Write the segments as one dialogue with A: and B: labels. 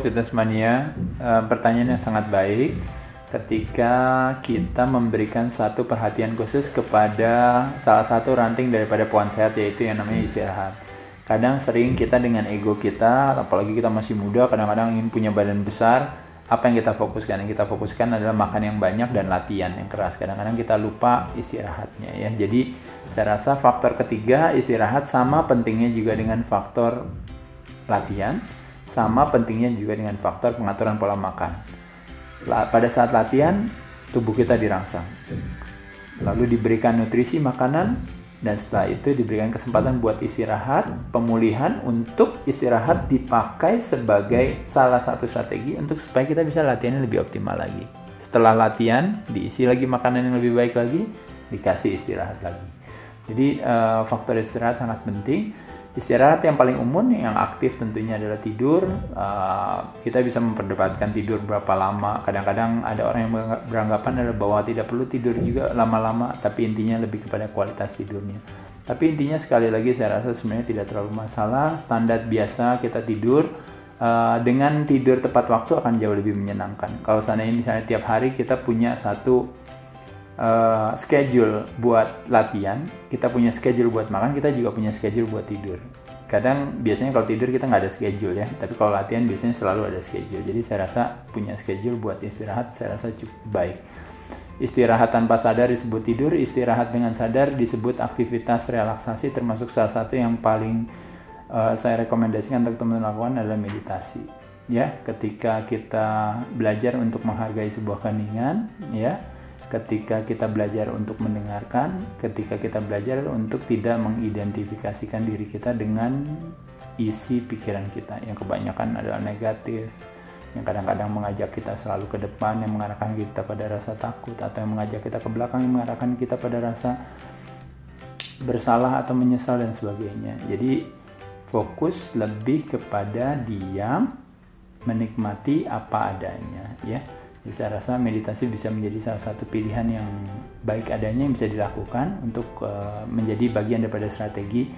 A: Fitness Mania, pertanyaan yang sangat baik. Ketika kita memberikan satu perhatian khusus kepada salah satu ranting daripada pohon sehat, yaitu yang namanya istirahat. Kadang sering kita dengan ego kita, apalagi kita masih muda, kadang-kadang ingin punya badan besar. Apa yang kita fokuskan? Yang kita fokuskan adalah makan yang banyak dan latihan yang keras. Kadang-kadang kita lupa istirahatnya ya. Jadi saya rasa faktor ketiga, istirahat, sama pentingnya juga dengan faktor latihan, sama pentingnya juga dengan faktor pengaturan pola makan. Pada saat latihan, tubuh kita dirangsang, lalu diberikan nutrisi makanan, dan setelah itu diberikan kesempatan buat istirahat, pemulihan. Untuk istirahat dipakai sebagai salah satu strategi untuk supaya kita bisa latihannya lebih optimal lagi. Setelah latihan, diisi lagi makanan yang lebih baik lagi, dikasih istirahat lagi. Jadi faktor istirahat sangat penting. Istirahat yang paling umum, yang aktif tentunya adalah tidur. Kita bisa memperdebatkan tidur berapa lama. Kadang-kadang ada orang yang beranggapan adalah bahwa tidak perlu tidur juga lama-lama, tapi intinya lebih kepada kualitas tidurnya. Tapi intinya sekali lagi saya rasa sebenarnya tidak terlalu masalah. Standar biasa kita tidur, dengan tidur tepat waktu akan jauh lebih menyenangkan. Kalau seandainya misalnya tiap hari kita punya satu schedule buat latihan, kita punya schedule buat makan, kita juga punya schedule buat tidur. Kadang biasanya kalau tidur kita nggak ada schedule ya, tapi kalau latihan biasanya selalu ada schedule. Jadi saya rasa punya schedule buat istirahat saya rasa cukup baik. Istirahat tanpa sadar disebut tidur, istirahat dengan sadar disebut aktivitas relaksasi, termasuk salah satu yang paling saya rekomendasikan untuk teman-teman lakukan adalah meditasi. Ya, ketika kita belajar untuk menghargai sebuah keheningan, ya, ketika kita belajar untuk mendengarkan, ketika kita belajar untuk tidak mengidentifikasikan diri kita dengan isi pikiran kita yang kebanyakan adalah negatif, yang kadang-kadang mengajak kita selalu ke depan, yang mengarahkan kita pada rasa takut, atau yang mengajak kita ke belakang, yang mengarahkan kita pada rasa bersalah atau menyesal dan sebagainya. Jadi fokus lebih kepada diam, menikmati apa adanya ya. Jadi saya rasa meditasi bisa menjadi salah satu pilihan yang baik adanya yang bisa dilakukan untuk menjadi bagian daripada strategi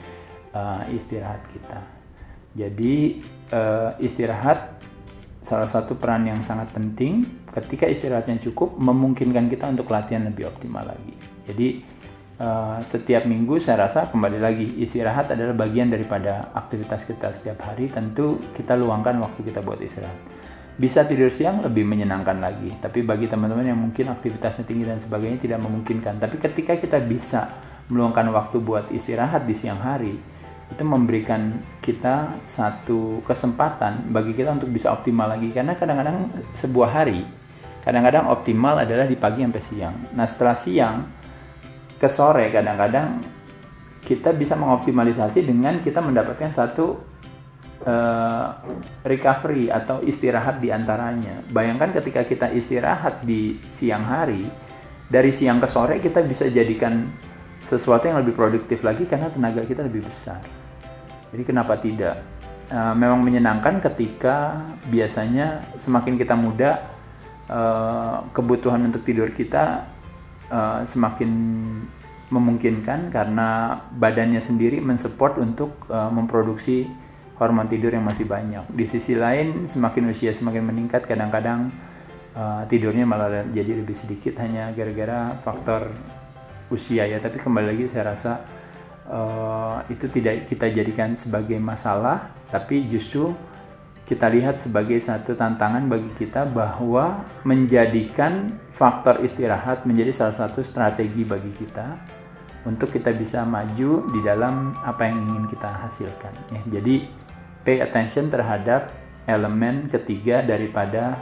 A: istirahat kita. Jadi istirahat salah satu peran yang sangat penting. Ketika istirahatnya cukup, memungkinkan kita untuk latihan lebih optimal lagi. Jadi setiap minggu saya rasa kembali lagi istirahat adalah bagian daripada aktivitas kita setiap hari. Tentu kita luangkan waktu kita buat istirahat. Bisa tidur siang lebih menyenangkan lagi, tapi bagi teman-teman yang mungkin aktivitasnya tinggi dan sebagainya tidak memungkinkan, tapi ketika kita bisa meluangkan waktu buat istirahat di siang hari, itu memberikan kita satu kesempatan bagi kita untuk bisa optimal lagi. Karena kadang-kadang sebuah hari, kadang-kadang optimal adalah di pagi sampai siang. Nah setelah siang ke sore, kadang-kadang kita bisa mengoptimalisasi dengan kita mendapatkan satu recovery atau istirahat di antaranya. Bayangkan ketika kita istirahat di siang hari, dari siang ke sore kita bisa jadikan sesuatu yang lebih produktif lagi karena tenaga kita lebih besar. Jadi kenapa tidak? Memang menyenangkan ketika biasanya semakin kita muda, kebutuhan untuk tidur kita semakin memungkinkan karena badannya sendiri mensupport untuk memproduksi hormon tidur yang masih banyak. Di sisi lain, semakin usia semakin meningkat, kadang-kadang tidurnya malah jadi lebih sedikit hanya gara-gara faktor usia ya. Tapi kembali lagi saya rasa itu tidak kita jadikan sebagai masalah, tapi justru kita lihat sebagai satu tantangan bagi kita bahwa menjadikan faktor istirahat menjadi salah satu strategi bagi kita untuk kita bisa maju di dalam apa yang ingin kita hasilkan ya. Jadi pay attention terhadap elemen ketiga daripada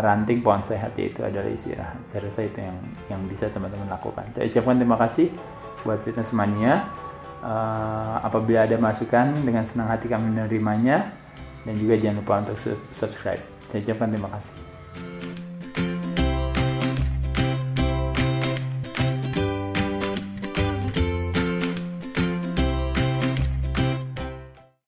A: ranting pohon sehat, yaitu adalah istirahat. Saya rasa itu yang bisa teman-teman lakukan. Saya ucapkan terima kasih buat Fitness Mania. Apabila ada masukan, dengan senang hati kami menerimanya, dan juga jangan lupa untuk subscribe. Saya ucapkan terima kasih.